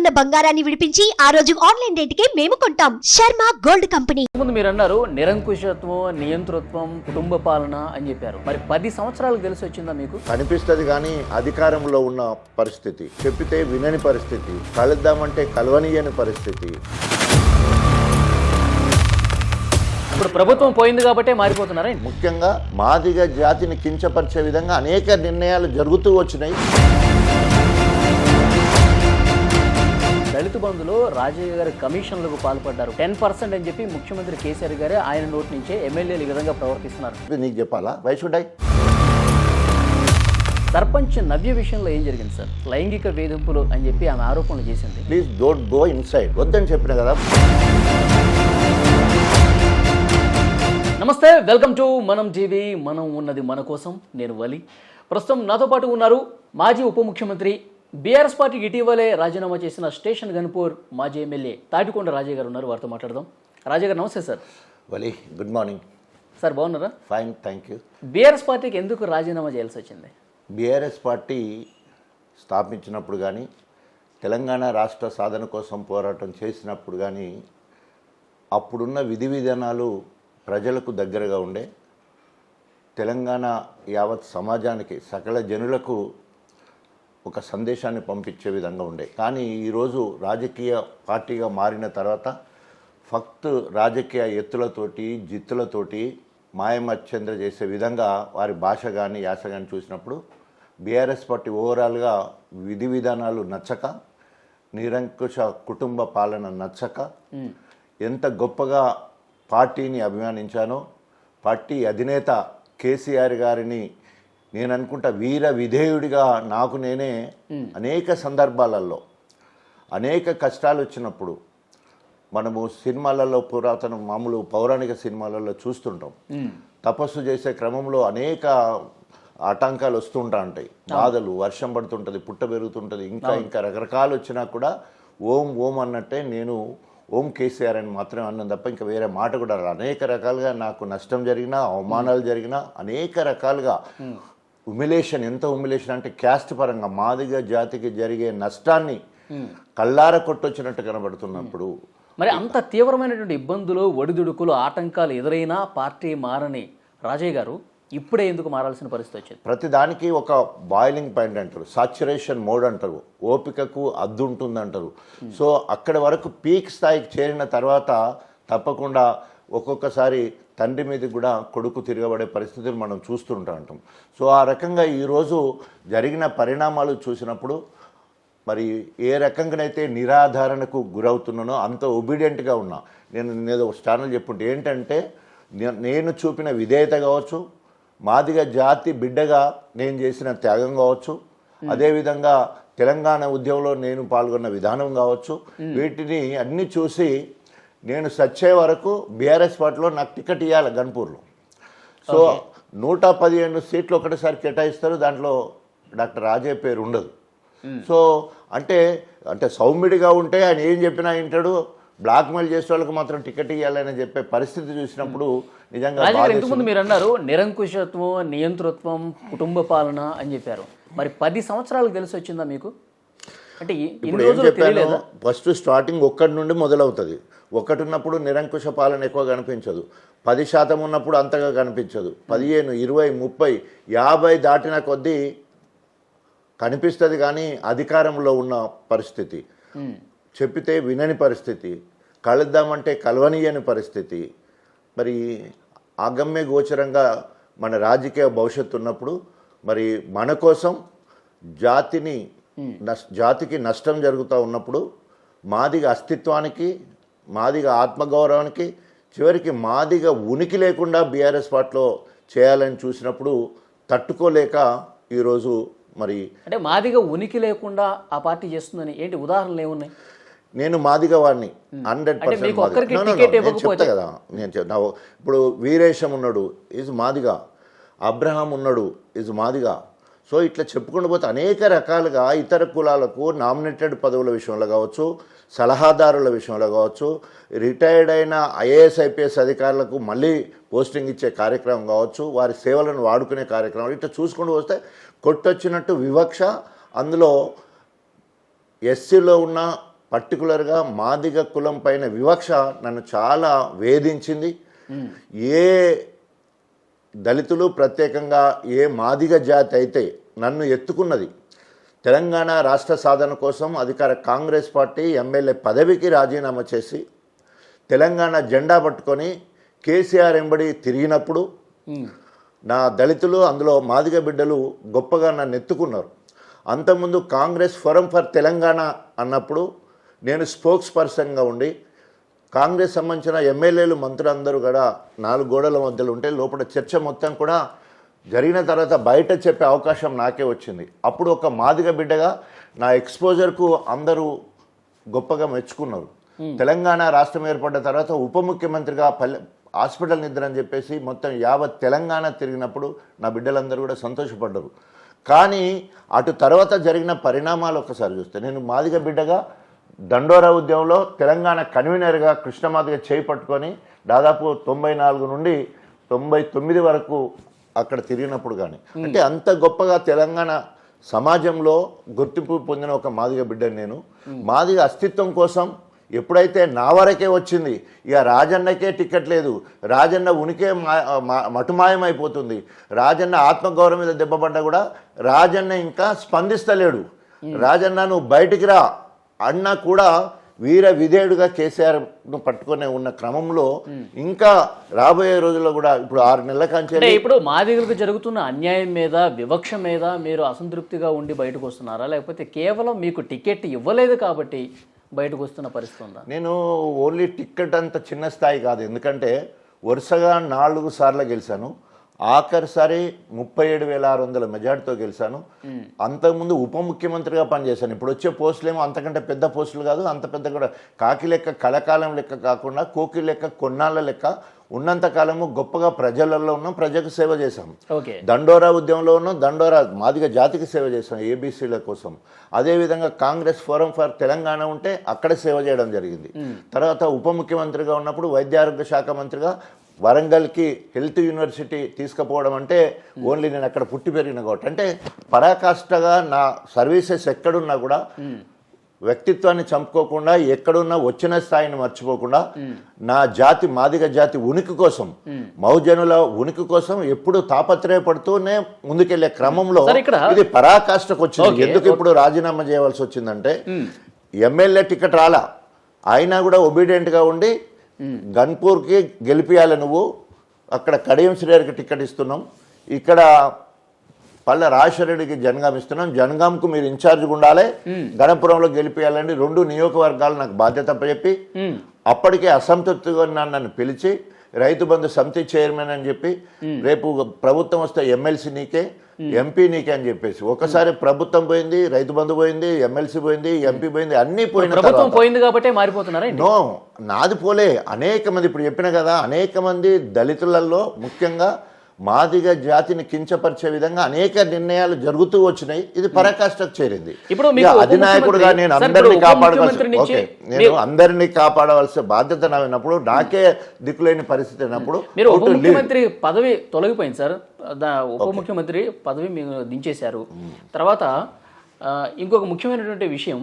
ఉన్న బంగారాన్ని విడిపించి ఆ రోజు ఆన్లైన్ రేటుకే మేము కొంటాం. Sharma gold company. ముందు మీరు అన్నారు నిరంకుశత్వం, నియంతృత్వం, కుటుంబ పాలన అని చెప్పారు. మరి 10 సంవత్సరాలకు తెలిసి వచ్చిందా మీకు? కనిపిస్తుంది కానీ అధికారంలో ఉన్న పరిస్థితి, చెప్పితే వినని పరిస్థితి, కలుద్దామంటే కలవనీయని పరిస్థితి. ఇప్పుడు ప్రభుత్వం పోయింది కాబట్టే మారిపోతున్నారా? ముఖ్యంగా మాదిగ జాతిని కించపరిచే విధంగా అనేక నిర్ణయాలు జరుగుతూ వచ్చినాయి. దళిత బంధులో రాజయ్య గారి కమిషన్లకు పాల్పడ్డారు. 10% అని చెప్పి ముఖ్యమంత్రి కేసీఆర్ గారే ఆయన నోటి నుంచే ఎమ్మెల్యేలు ఈ విధంగా ప్రవర్తిస్తున్నారు. నీకు చెప్పాలా? Why should I? Sarpanch Navya విషయంలో ఏం జరిగింది సార్? లైంగిక వేధింపులు అని చెప్పి ఆమె ఆరోపణలు చేసింది. Please don't go inside. వద్దని చెప్పిన కదా. నమస్తే, వెల్కమ్ టు మనం టీవీ. మనం ఉన్నది మన కోసం. నేను వలి. ప్రస్తుతం నాతో పాటు ఉన్నారు మాజీ ఉప ముఖ్యమంత్రి, బీఆర్ఎస్ పార్టీకి ఇటీవలే రాజీనామా చేసిన స్టేషన్ గన్పూర్ మాజీ ఎమ్మెల్యే తాటికొండ రాజయ్య గారు ఉన్నారు. వారితో మాట్లాడదాం. రాజయ్య గారు నమస్తే సార్. వలి, గుడ్ మార్నింగ్ సార్. బాగున్నారా? Fine, thank you. బీఆర్ఎస్ పార్టీకి ఎందుకు రాజీనామా చేయాల్సి వచ్చింది? బీఆర్ఎస్ పార్టీ స్థాపించినప్పుడు కానీ, తెలంగాణ రాష్ట్ర సాధన కోసం పోరాటం చేసినప్పుడు కానీ, అప్పుడున్న విధి విధానాలు ప్రజలకు దగ్గరగా ఉండే, తెలంగాణ యావత్ సమాజానికి, సకల జనులకు ఒక సందేశాన్ని పంపించే విధంగా ఉండే. కానీ ఈరోజు రాజకీయ పార్టీగా మారిన తర్వాత ఫక్త్ రాజకీయ ఎత్తులతోటి, జిత్తులతోటి మాయమచ్చంద్ర చేసే విధంగా వారి భాష కానీ యాస కానీ చూసినప్పుడు బీఆర్ఎస్ పార్టీ ఓవరాల్గా విధి విధానాలు నచ్చక, నిరంకుశ కుటుంబ పాలన నచ్చక, ఎంత గొప్పగా పార్టీని అభిమానించానో, పార్టీ అధినేత కేసీఆర్ గారిని నేను అనుకుంటా వీర విధేయుడిగా నాకు నేనే అనేక సందర్భాలలో అనేక కష్టాలు వచ్చినప్పుడు మనము సినిమాలలో పురాతన మామూలు పౌరాణిక సినిమాలలో చూస్తుంటాం. తపస్సు చేసే క్రమంలో అనేక ఆటంకాలు వస్తుంటా ఉంటాయి, బాధలు, వర్షం పడుతుంటుంది, పుట్ట పెరుగుతుంటుంది, ఇంకా రకరకాలు వచ్చినా కూడా ఓం ఓం అన్నట్టే నేను ఓం కేసీఆర్ అని మాత్రమే అన్నాను తప్ప ఇంకా వేరే మాట కూడా రాదు. అనేక రకాలుగా నాకు నష్టం జరిగినా, అవమానాలు జరిగినా, అనేక రకాలుగా హ్యూమిలేషన్, ఎంత హ్యూమిలేషన్ అంటే క్యాస్ట్ పరంగా మాదిగ జాతికి జరిగే నష్టాన్ని కళ్ళార కొట్టొచ్చినట్టు కనబడుతున్నప్పుడు, మరి అంత తీవ్రమైనటువంటి ఇబ్బందులు, ఒడిదుడుకులు, ఆటంకాలు ఎదురైనా పార్టీ మారని రాజయ్య గారు ఇప్పుడే ఎందుకు మారాల్సిన పరిస్థితి వచ్చింది? ప్రతిదానికి ఒక బాయిలింగ్ పాయింట్ అంటారు, సాచురేషన్ మోడ్ అంటారు, ఓపికకు అద్దు ఉంటుంది అంటారు. సో అక్కడి వరకు పీక్ స్థాయికి చేరిన తర్వాత తప్పకుండా ఒక్కొక్కసారి తండ్రి మీద కూడా కొడుకు తిరగబడే పరిస్థితులు మనం చూస్తుంటా ఉంటాం. సో ఆ రకంగా ఈరోజు జరిగిన పరిణామాలు చూసినప్పుడు మరి ఏ రకంగానైతే నిరాధారణకు గురవుతున్నానో అంత ఒబీడియంట్గా ఉన్నా. నేను ఒక ఛానల్ చెప్పుంటే ఏంటంటే, నేను చూపిన విధేయత కావచ్చు, మాదిగ జాతి బిడ్డగా నేను చేసిన త్యాగం కావచ్చు, అదేవిధంగా తెలంగాణ ఉద్యమంలో నేను పాల్గొన్న విధానం కావచ్చు, వీటిని అన్నీ చూసి నేను సచ్చే వరకు బీఆర్ఎస్ పార్టీలో నాకు టికెట్ ఇవ్వాలి గన్పూర్లో. సో 115 సీట్లు ఒకటేసారి కేటాయిస్తారు, దాంట్లో డాక్టర్ రాజయ్య పేరు ఉండదు. సో అంటే సౌమ్యుడిగా ఉంటే ఆయన ఏం చెప్పినా వింటాడు, బ్లాక్మెయిల్ చేసే వాళ్ళకి మాత్రం టికెట్ ఇవ్వాలని చెప్పే పరిస్థితి చూసినప్పుడు నిజంగా. ఇంతకుముందు మీరు అన్నారు నిరంకుశత్వం, నియంతృత్వం, కుటుంబ పాలన అని చెప్పారు. మరి 10 సంవత్సరాలకు తెలిసి వచ్చిందా మీకు? అంటే ఇప్పుడు ఏం చెప్పాను, ఫస్ట్ స్టార్టింగ్ ఒక్కటి నుండి మొదలవుతుంది. ఒకటి ఉన్నప్పుడు నిరంకుశ పాలన ఎక్కువ కనిపించదు, 10% ఉన్నప్పుడు అంతగా కనిపించదు, 15, 20, 30, 50 దాటిన కొద్దీ కనిపిస్తుంది. కానీ అధికారంలో ఉన్న పరిస్థితి, చెప్పితే వినని పరిస్థితి, కలుద్దామంటే కలవనీయని పరిస్థితి, మరి అగమ్య గోచరంగా మన రాజకీయ భవిష్యత్తు ఉన్నప్పుడు మరి మన కోసం జాతికి నష్టం జరుగుతూ ఉన్నప్పుడు, మాదిగ అస్తిత్వానికి, మాదిగ ఆత్మగౌరవానికి, చివరికి మాదిగ ఉనికి లేకుండా బీఆర్ఎస్ పార్టీలో చేయాలని చూసినప్పుడు తట్టుకోలేక ఈరోజు మరి అంటే మాదిగ ఉనికి లేకుండా ఆ పార్టీ చేస్తుందని ఏంటి ఉదాహరణలు ఏమున్నాయి? నేను మాదిగ వాడిని 100% చెప్తా కదా. నేను ఇప్పుడు వీరేశం ఉన్నాడు, ఈజ్ మాదిగ. అబ్రహాం ఉన్నాడు, ఈజ్ మాదిగ. సో ఇట్లా చెప్పుకుంటూ పోతే అనేక రకాలుగా ఇతర కులాలకు నామినేటెడ్ పదవుల విషయంలో కావచ్చు, సలహాదారుల విషయంలో కావచ్చు, రిటైర్డ్ అయిన ఐఏఎస్ ఐపీఎస్ అధికారులకు మళ్ళీ పోస్టింగ్ ఇచ్చే కార్యక్రమం కావచ్చు, వారి సేవలను వాడుకునే కార్యక్రమం, ఇట్లా చూసుకుంటూ వస్తే కొట్టొచ్చినట్టు వివక్ష. అందులో ఎస్సీలో ఉన్న పర్టికులర్గా మాదిగ కులం పైన వివక్ష నన్ను చాలా వేధించింది. ఏ దళితులు ప్రత్యేకంగా ఏ మాదిగ జాతి అయితే నన్ను ఎత్తుకున్నది, తెలంగాణ రాష్ట్ర సాధన కోసం అధికార కాంగ్రెస్ పార్టీ ఎమ్మెల్యే పదవికి రాజీనామా చేసి తెలంగాణ జెండా పట్టుకొని కేసీఆర్ ఎంబడి తిరిగినప్పుడు నా దళితులు, అందులో మాదిగ బిడ్డలు గొప్పగా నన్ను ఎత్తుకున్నారు. అంతకుముందు కాంగ్రెస్ ఫోరం ఫర్ తెలంగాణ అన్నప్పుడు నేను స్పోక్స్ పర్సన్గా ఉండి కాంగ్రెస్ సంబంధించిన ఎమ్మెల్యేలు, మంత్రులందరూ కూడా 4 గోడల మధ్యలో ఉంటే లోపల చర్చ మొత్తం కూడా జరిగిన తర్వాత బయట చెప్పే అవకాశం నాకే వచ్చింది. అప్పుడు ఒక మాదిగ బిడ్డగా నా ఎక్స్పోజర్కు అందరూ గొప్పగా మెచ్చుకున్నారు. తెలంగాణ రాష్ట్రం ఏర్పడ్డ తర్వాత ఉప ముఖ్యమంత్రిగా హాస్పిటల్ నిద్ర అని చెప్పేసి మొత్తం యావత్ తెలంగాణ తిరిగినప్పుడు నా బిడ్డలందరూ కూడా సంతోషపడ్డారు. కానీ అటు తర్వాత జరిగిన పరిణామాలు ఒకసారి చూస్తే, నేను మాదిగ బిడ్డగా దండోరా ఉద్యమంలో తెలంగాణ కన్వీనర్గా కృష్ణమాదిగ చేయి పట్టుకొని దాదాపు 94 నుండి 99 వరకు అక్కడ తిరిగినప్పుడు కానీ, అంటే అంత గొప్పగా తెలంగాణ సమాజంలో గుర్తింపు పొందిన ఒక మాదిగ బిడ్డని నేను. మాదిగ అస్తిత్వం కోసం ఎప్పుడైతే నా వరకే వచ్చింది, ఇక రాజన్నకే టికెట్ లేదు, రాజన్న ఉనికే మటుమాయమైపోతుంది, రాజన్న ఆత్మగౌరవం మీద దెబ్బపడ్డా కూడా రాజన్న ఇంకా స్పందిస్తలేడు, రాజన్న నువ్వు బయటికి రా అన్న కూడా వీర విధేయుడుగా కేసీఆర్ను పట్టుకునే ఉన్న క్రమంలో ఇంకా రాబోయే రోజుల్లో కూడా ఇప్పుడు 6 నెలల కంటే ఇప్పుడు మాదిగలకు జరుగుతున్న అన్యాయం మీద, వివక్ష మీద మీరు అసంతృప్తిగా ఉండి బయటకు వస్తున్నారా, లేకపోతే కేవలం మీకు టికెట్ ఇవ్వలేదు కాబట్టి బయటకు వస్తున్న పరిస్థితి ఉందా? నేను ఓన్లీ టికెట్ అంత చిన్న స్థాయి కాదు, ఎందుకంటే వరుసగా 4 సార్లు గెలిచాను. ఆఖరిసారి 37,600 మెజార్టీతో గెలిచాను. అంతకుముందు ఉప ముఖ్యమంత్రిగా పనిచేశాను. ఇప్పుడు వచ్చే పోస్టులేమో అంతకంటే పెద్ద పోస్టులు కాదు, అంత పెద్ద కూడా కాకి లెక్క కలకాలం లెక్క కాకుండా కోకి లెక్క కొన్నాళ్ళ లెక్క ఉన్నంత కాలము గొప్పగా ప్రజలలో ఉన్నాం, ప్రజలకు సేవ చేశాం. దండోరా ఉద్యమంలో ఉన్నాం, దండోరా మాదిగ జాతికి సేవ చేశాం ఏబీసీల కోసం. అదేవిధంగా కాంగ్రెస్ ఫోరం ఫర్ తెలంగాణ ఉంటే అక్కడ సేవ చేయడం జరిగింది. తర్వాత ఉప ముఖ్యమంత్రిగా ఉన్నప్పుడు వైద్య ఆరోగ్య శాఖ మంత్రిగా వరంగల్కి హెల్త్ యూనివర్సిటీ తీసుకుపోవడం అంటే ఓన్లీ నేను అక్కడ పుట్టి పెరిగిన కాబట్టి, అంటే పరాకాష్ఠగా నా సర్వీసెస్ ఎక్కడున్నా కూడా వ్యక్తిత్వాన్ని చంపుకోకుండా, ఎక్కడున్నా వచ్చిన స్థాయిని మర్చిపోకుండా నా జాతి మాదిగ జాతి ఉనికి కోసం, మౌజనుల ఉనికి కోసం ఎప్పుడు తాపత్రయపడుతూనే ముందుకెళ్లే క్రమంలో ఇది పరాకాష్ఠకు వచ్చింది. ఎందుకు ఇప్పుడు రాజీనామా చేయవలసి వచ్చిందంటే, ఎమ్మెల్యే టికెట్ రాలా, అయినా కూడా ఒబీడియంట్గా ఉండి గన్పూర్కి గెలిపియాలి నువ్వు, అక్కడ కడియం శ్రీగారికి టికెట్ ఇస్తున్నాం, ఇక్కడ పల్లె రాజశేఖరరెడ్డికి జనగాం ఇస్తున్నాం, జనగాంకు మీరు ఇన్ఛార్జ్గా ఉండాలి, గణపురంలో గెలిపియాలని 2 నియోజకవర్గాలు నాకు బాధ్యత చెప్పి అప్పటికే అసంతృప్తిగా నన్ను పిలిచి రైతు బంధు సమితి చైర్మన్ అని చెప్పి, రేపు ప్రభుత్వం వస్తే ఎమ్మెల్సీ నీకే, ఎంపీ నీకే అని చెప్పేసి, ఒకసారి ప్రభుత్వం పోయింది, రైతు బంధు పోయింది, ఎమ్మెల్సీ పోయింది, ఎంపీ పోయింది, అన్ని పోయింది కాబట్టి మారిపోతున్నారా? నో, నాది పోలే. అనేక మంది, ఇప్పుడు చెప్పిన కదా, అనేక మంది దళితులలో ముఖ్యంగా మాదిగ జాతిని కించపరిచే విధంగా అనేక నిర్ణయాలు జరుగుతూ వచ్చినాయి. ఇది పరాకాష్ఠకు చేరింది. అధినాయకుడుగా నేను అందరినీ కాపాడవలసిన బాధ్యత నాకున్నప్పుడు, నాకే దిక్కులేని పరిస్థితి అయినప్పుడు మీరు ఉప ముఖ్యమంత్రి పదవి తొలగిపోయింది సార్, ఉప ముఖ్యమంత్రి పదవి మీరు దించేశారు. తర్వాత ఇంకొక ముఖ్యమైనటువంటి విషయం,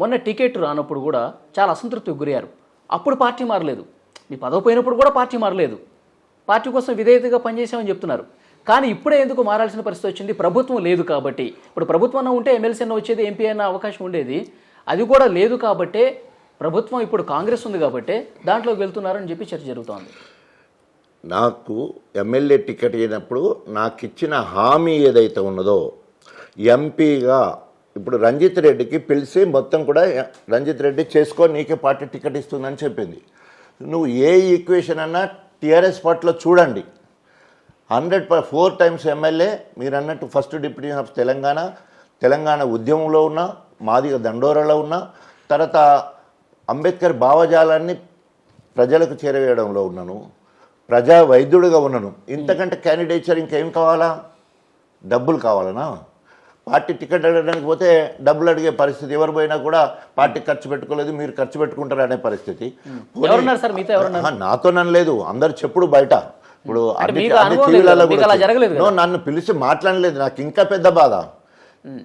మొన్న టికెట్ రానప్పుడు కూడా చాలా అసంతృప్తికి గురయ్యారు. అప్పుడు పార్టీ మారలేదు, మీ పదవి పోయినప్పుడు కూడా పార్టీ మారలేదు, పార్టీ కోసం విధేయతగా పనిచేసామని చెప్తున్నారు. కానీ ఇప్పుడే ఎందుకు మారాల్సిన పరిస్థితి వచ్చింది? ప్రభుత్వం లేదు కాబట్టి. ఇప్పుడు ప్రభుత్వం ఉంటే ఎమ్మెల్సీ అన్న వచ్చేది, ఎంపీ అన్న అవకాశం ఉండేది, అది కూడా లేదు కాబట్టే ప్రభుత్వం ఇప్పుడు కాంగ్రెస్ ఉంది కాబట్టి దాంట్లోకి వెళ్తున్నారని చెప్పి చర్చ జరుగుతోంది. నాకు ఎమ్మెల్యే టికెట్ అయినప్పుడు నాకు ఇచ్చిన హామీ ఏదైతే ఉన్నదో, ఎంపీగా ఇప్పుడు రంజిత్ రెడ్డికి పిలిచి మొత్తం కూడా రంజిత్ రెడ్డి చేసుకో, నీకే పార్టీ టికెట్ ఇస్తుందని చెప్పింది. నువ్వు ఏ ఈక్వేషన్ అన్నా టీఆర్ఎస్ పార్టీలో చూడండి, 4 టైమ్స్ ఎమ్మెల్యే, మీరు అన్నట్టు ఫస్ట్ డిప్యూటీ ఆఫ్ తెలంగాణ ఉద్యమంలో ఉన్నా, మాదిగ దండోరాలో ఉన్నా, తర్వాత అంబేద్కర్ భావజాలాన్ని ప్రజలకు చేరవేయడంలో ఉన్నాను, ప్రజా వైద్యుడిగా ఉన్నాను. ఇంతకంటే క్యాండిడేచర్ ఇంకేం కావాలా? డబ్బులు కావాలనా? పార్టీ టికెట్ అడగడానికి పోతే డబ్బులు అడిగే పరిస్థితి, ఎవరు పోయినా కూడా పార్టీ ఖర్చు పెట్టుకోలేదు, మీరు ఖర్చు పెట్టుకుంటారు అనే పరిస్థితి. నాతో నన్నలేదు, అందరు చెప్పుడు బయట. ఇప్పుడు అన్ని టీవీలలో కూడా నన్ను పిలిచి మాట్లాడలేదు, నాకు ఇంకా పెద్ద బాధ.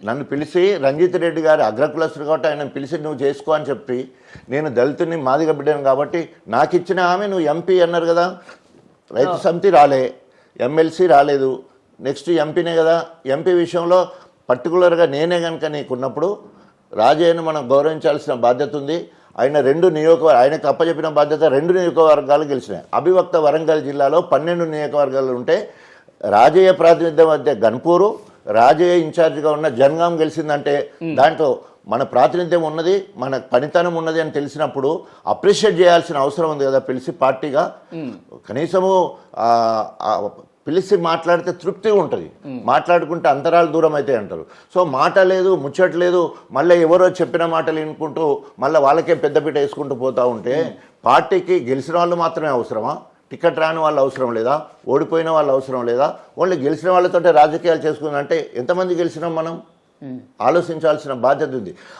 నన్ను పిలిచి రంజిత్ రెడ్డి గారు అగ్రకులస్తుడు కాబట్టి ఆయన పిలిచి నువ్వు చేసుకో అని చెప్పి, నేను దళితుని మాదిగ బిడ్డను కాబట్టి నాకు ఇచ్చిన ఆమె నువ్వు ఎంపీ అన్నారు కదా, రైతు సమితి రాలే, ఎమ్మెల్సీ రాలేదు, నెక్స్ట్ ఎంపీనే కదా. ఎంపీ విషయంలో పర్టికులర్గా నేనే కనుక నీకున్నప్పుడు రాజయ్యను మనం గౌరవించాల్సిన బాధ్యత ఉంది. ఆయనకు అప్పచెప్పిన బాధ్యత 2 నియోజకవర్గాలు గెలిచినాయి. అభివక్త వరంగల్ జిల్లాలో 12 నియోజకవర్గాలు ఉంటే రాజయ్య ప్రాతినిధ్యం మధ్య గన్పూరు, రాజయ్య ఇన్ఛార్జిగా ఉన్న జనగాం గెలిచిందంటే దాంట్లో మన ప్రాతినిధ్యం ఉన్నది, మన పనితనం ఉన్నది అని తెలిసినప్పుడు అప్రిషియేట్ చేయాల్సిన అవసరం ఉంది కదా. పిలిచి పార్టీగా కనీసము పిలిచి మాట్లాడితే తృప్తిగా ఉంటుంది. మాట్లాడుకుంటే అంతరాలు దూరం అయితే అంటారు. సో మాట లేదు, ముచ్చట లేదు, మళ్ళీ ఎవరో చెప్పిన మాటలు వినుకుంటూ మళ్ళీ వాళ్ళకే పెద్దపీట వేసుకుంటూ పోతూ ఉంటే పార్టీకి గెలిచిన వాళ్ళు మాత్రమే అవసరమా? టికెట్ రాని వాళ్ళు అవసరం లేదా? ఓడిపోయిన వాళ్ళు అవసరం లేదా? ఓన్లీ గెలిచిన వాళ్ళతోటే రాజకీయాలు చేసుకుందంటే ఎంతమంది గెలిచినాం మనం? ఆలోచించాల్సిన బాధ్యత ఉంది.